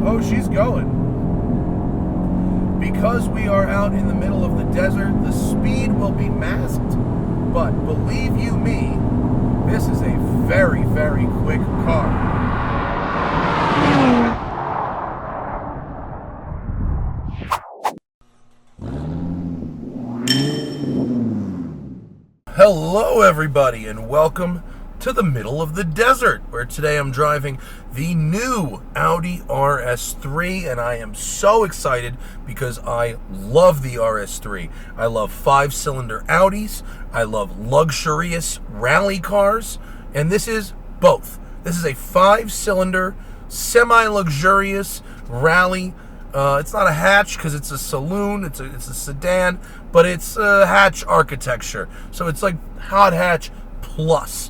Oh, she's going. Because we are out in the middle of the desert, the speed will be masked, but believe you me, this is a very, very quick car. Hello everybody, and welcome to the middle of the desert, where today I'm driving the new Audi RS3, and I am so excited because I love the RS3. I love 5-cylinder Audis, I love luxurious rally cars, and this is both. This is a 5-cylinder, semi-luxurious rally. It's not a hatch because it's a saloon, it's a sedan, but it's a hatch architecture. So it's like hot hatch plus.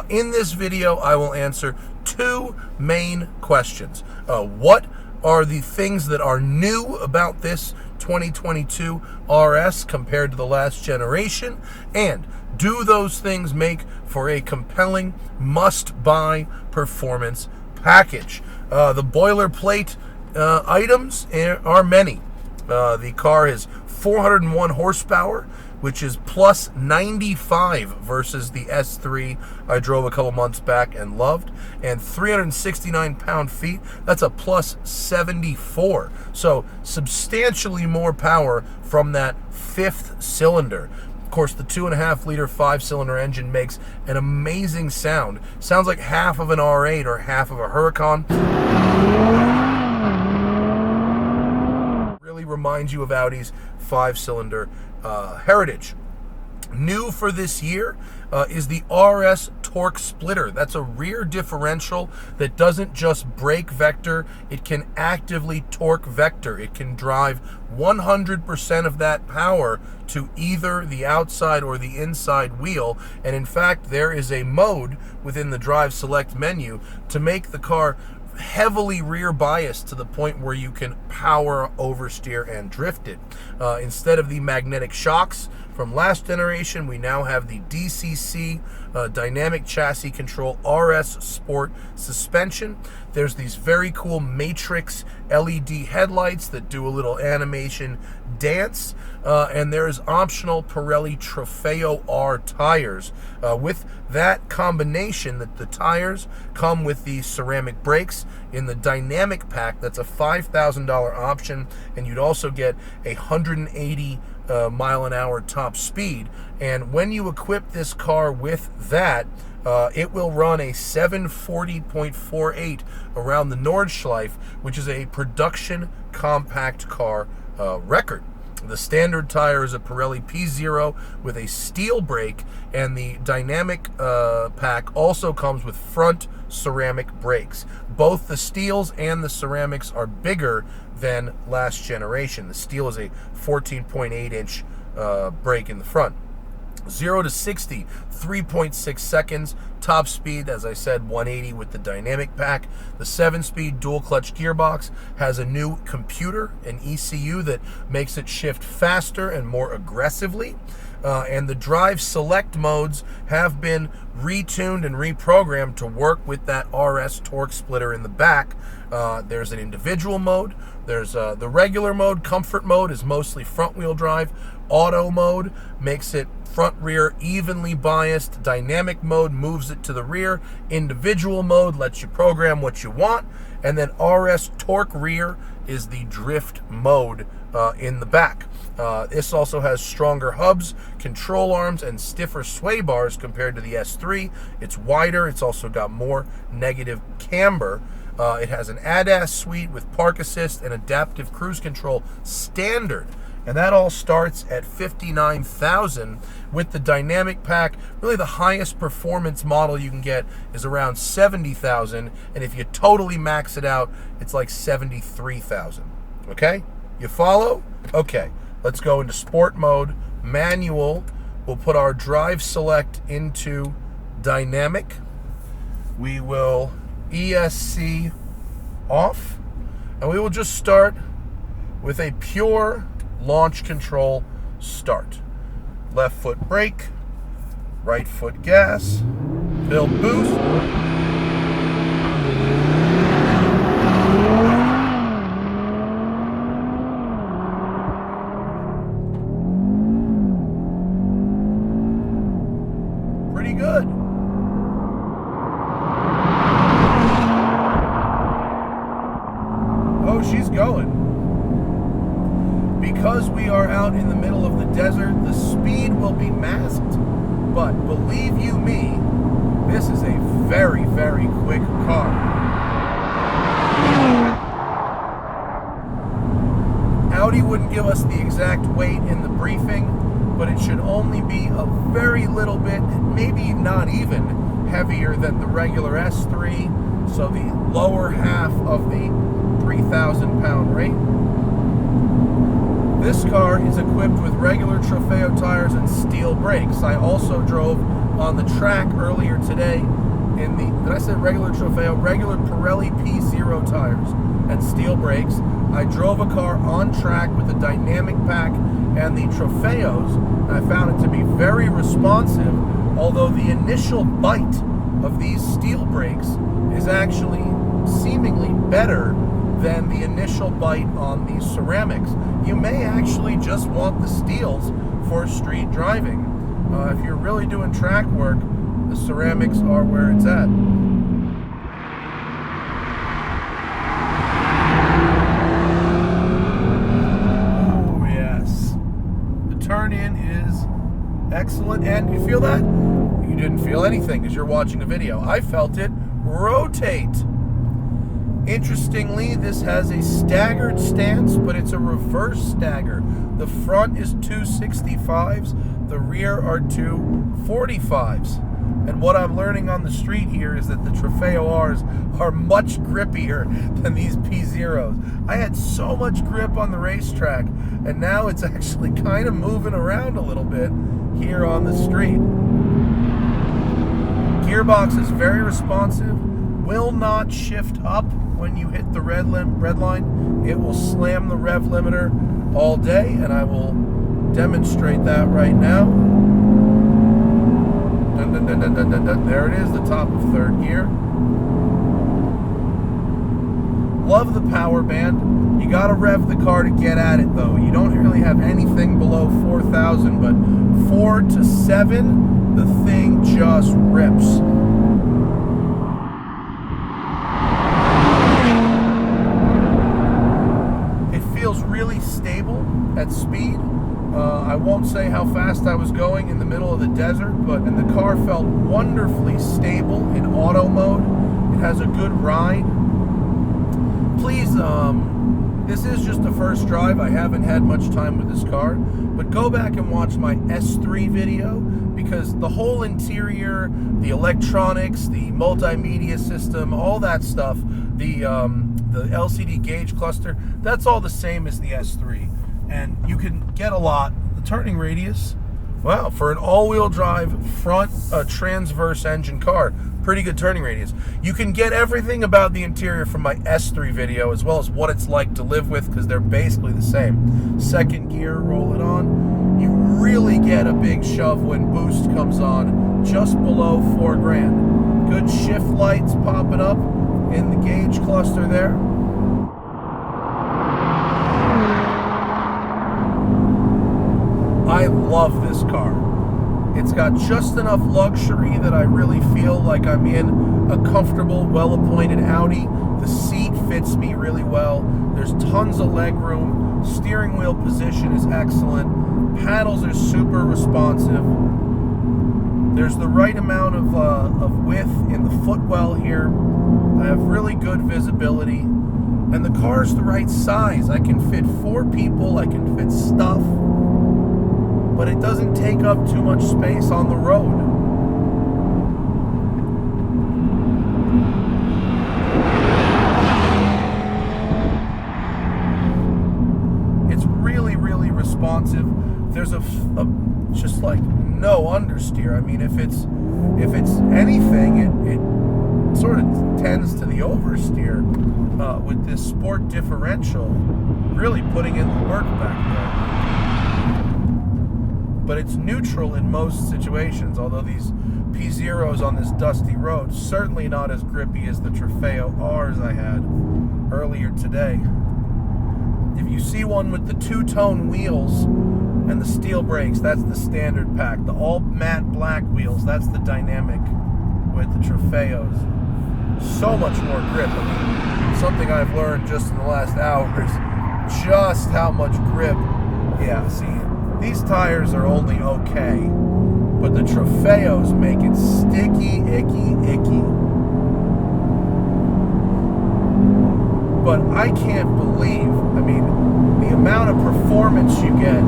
In this video, I will answer two main questions. What are the things that are new about this 2022 RS compared to the last generation? And do those things make for a compelling must-buy performance package? The boilerplate items are many. The car has 401 horsepower, which is plus 95 versus the S3 I drove a couple months back and loved, and 369 pound-feet. That's a plus 74. So substantially more power from that 5th cylinder. Of course, the 2.5-liter 5-cylinder engine makes an amazing sound. Sounds like half of an R8 or half of a Huracan. Really reminds you of Audi's 5-cylinder heritage. New for this year is the RS torque splitter. That's a rear differential that doesn't just brake vector, it can actively torque vector. It can drive 100% of that power to either the outside or the inside wheel. And in fact, there is a mode within the drive select menu to make the car heavily rear biased to the point where you can power oversteer and drift it. Instead of the magnetic shocks from last generation, we now have the DCC dynamic chassis control RS Sport suspension. There's these very cool matrix LED headlights that do a little animation dance, and there's optional Pirelli Trofeo R tires. With that combination, that the tires come with the ceramic brakes in the dynamic pack. That's a $5,000 option, and you'd also get 180 mile an hour top speed. And when you equip this car with that, it will run a 740.48 around the Nordschleife, which is a production compact car record. The standard tire is a Pirelli P0 with a steel brake, and the dynamic pack also comes with front ceramic brakes. Both the steels and the ceramics are bigger than last generation. The steel is a 14.8-inch brake in the front. 0 to 60, 3.6 seconds. Top speed, as I said, 180 with the dynamic pack. The 7-speed dual clutch gearbox has a new computer, an ECU, that makes it shift faster and more aggressively. And the drive select modes have been retuned and reprogrammed to work with that RS torque splitter in the back. There's an individual mode. There's the regular mode. Comfort mode is mostly front wheel drive. Auto mode makes it front rear evenly biased. Dynamic mode moves it to the rear. Individual mode lets you program what you want. And then RS torque rear is the drift mode in the back. This also has stronger hubs, control arms, and stiffer sway bars compared to the S3. It's wider. It's also got more negative camber. It has an ADAS suite with park assist and adaptive cruise control standard. And that all starts at $59,000 with the dynamic pack. Really, the highest performance model you can get is around $70,000, and if you totally max it out, it's like $73,000. Okay? You follow? Okay. Let's go into sport mode, manual. We'll put our drive select into dynamic. We will ESC off, and we will just start with a pure launch control start. Left foot brake, right foot gas, build boost. going. Because we are out in the middle of the desert, the speed will be masked, but believe you me, this is a very, very quick car. Audi wouldn't give us the exact weight in the briefing, but it should only be a very little bit, maybe not even heavier than the regular S3, so the lower half of the 3,000 pound rate. This car is equipped with regular Trofeo tires and steel brakes. I also drove on the track earlier today in the, did I say regular Trofeo? Regular Pirelli P0 tires and steel brakes. I drove a car on track with the dynamic pack and the Trofeos, and I found it to be very responsive, although the initial bite of these steel brakes is actually seemingly better than the initial bite on these ceramics. You may actually just want the steels for street driving. If you're really doing track work, the ceramics are where it's at. Oh yes, the turn in is excellent, and you feel that? You didn't feel anything because you're watching a video. I felt it rotate. Interestingly, this has a staggered stance, but it's a reverse stagger. The front is 265s, the rear are 245s. And what I'm learning on the street here is that the Trofeo Rs are much grippier than these P0s. I had so much grip on the racetrack, and now it's actually kind of moving around a little bit here on the street. Gearbox is very responsive, will not shift up when you hit the red line. It will slam the rev limiter all day, and I will demonstrate that right now. Dun, dun, dun, dun, dun, dun, dun. There it is, the top of third gear. Love the power band. You gotta rev the car to get at it though. You don't really have anything below 4,000, but 4 to 7, the thing just rips. Really stable at speed. I won't say how fast I was going in the middle of the desert, and the car felt wonderfully stable in auto mode. It has a good ride. Please, this is just the first drive. I haven't had much time with this car, but go back and watch my S3 video, because the whole interior, the electronics, the multimedia system, all that stuff, the LCD gauge cluster, that's all the same as the S3, and you can get a lot. The turning radius, wow, for an all-wheel drive front transverse engine car, pretty good turning radius. You can get everything about the interior from my S3 video, as well as what it's like to live with, because they're basically the same. Second gear, roll it on. You really get a big shove when boost comes on, just below $4,000. Good shift lights popping up in the gauge cluster there. I love this car. It's got just enough luxury that I really feel like I'm in a comfortable, well-appointed Audi. The seat fits me really well. There's tons of leg room. Steering wheel position is excellent. Paddles are super responsive. There's the right amount of width in the footwell here. I have really good visibility, and the car's the right size. I can fit 4 people, I can fit stuff, but it doesn't take up too much space on the road. It's really, really responsive. There's a just like no understeer. I mean, if it's anything, it sort of tends to the oversteer with this sport differential, really putting in the work back there. But it's neutral in most situations, although these P0s on this dusty road, certainly not as grippy as the Trofeo Rs I had earlier today. If you see one with the two-tone wheels and the steel brakes, that's the standard pack. The all matte black wheels, that's the dynamic with the Trofeos. So much more grip. I mean, something I've learned just in the last hour is just how much grip. Yeah, see, these tires are only okay, but the Trofeos make it sticky, icky. But I can't believe, I mean, the amount of performance you get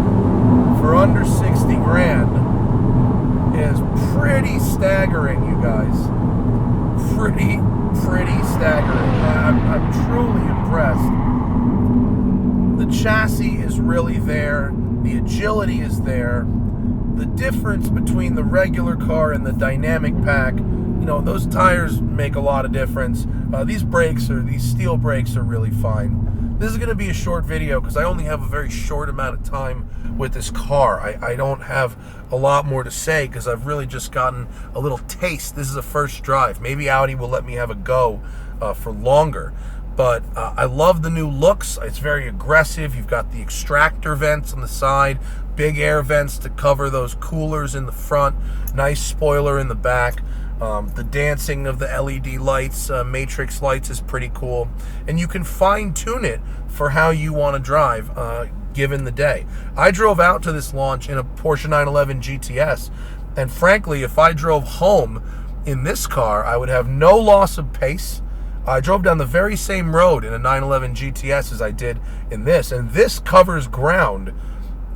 for under 60 grand is pretty staggering, you guys. Pretty staggering. I'm truly impressed. The chassis is really there. The agility is there. The difference between the regular car and the dynamic pack, you know, those tires make a lot of difference. These steel brakes are really fine. This is going to be a short video because I only have a very short amount of time with this car. I don't have a lot more to say because I've really just gotten a little taste. This is a first drive. Maybe Audi will let me have a go for longer. But I love the new looks. It's very aggressive. You've got the extractor vents on the side, big air vents to cover those coolers in the front, nice spoiler in the back. The dancing of the LED lights, matrix lights, is pretty cool. And you can fine tune it for how you want to drive given the day. I drove out to this launch in a Porsche 911 GTS. And frankly, if I drove home in this car, I would have no loss of pace. I drove down the very same road in a 911 GTS as I did in this. And this covers ground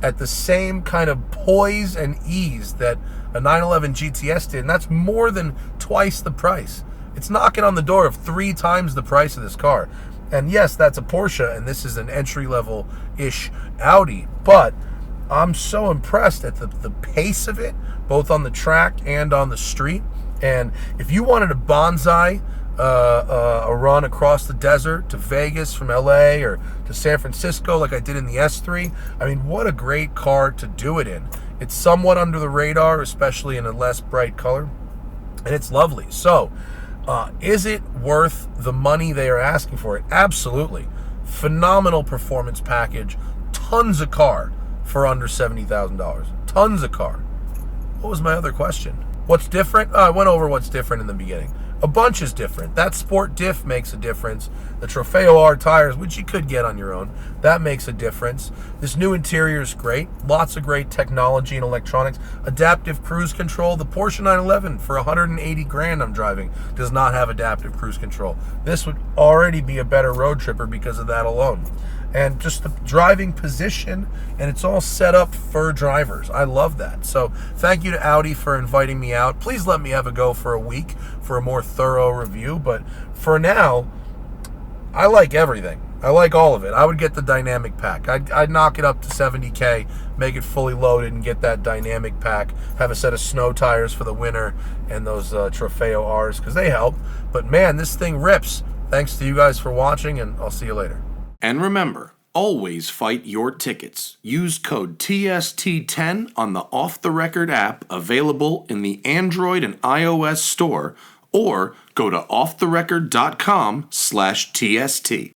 at the same kind of poise and ease that a 911 GTS did, and that's more than twice the price. It's knocking on the door of 3 times the price of this car. And yes, that's a Porsche, and this is an entry-level-ish Audi, but I'm so impressed at the pace of it, both on the track and on the street. And if you wanted a bonsai a run across the desert to Vegas from LA or to San Francisco like I did in the S3, I mean, what a great car to do it in. It's somewhat under the radar, especially in a less bright color, and it's lovely. So, is it worth the money they are asking for it? Absolutely. Phenomenal performance package. Tons of car for under $70,000. Tons of car. What was my other question? What's different? I went over what's different in the beginning. A bunch is different. That sport diff makes a difference. The Trofeo R tires, which you could get on your own, that makes a difference. This new interior is great. Lots of great technology and electronics. Adaptive cruise control. The Porsche 911 for 180 grand I'm driving does not have adaptive cruise control. This would already be a better road tripper because of that alone. And just the driving position, and it's all set up for drivers. I love that. So thank you to Audi for inviting me out. Please let me have a go for a week for a more thorough review. But for now, I like everything. I like all of it. I would get the dynamic pack. I'd knock it up to 70K, make it fully loaded, and get that dynamic pack. Have a set of snow tires for the winter and those Trofeo Rs because they help. But man, this thing rips. Thanks to you guys for watching, and I'll see you later. And remember, always fight your tickets. Use code TST10 on the Off the Record app available in the Android and iOS store, or go to offtherecord.com/TST.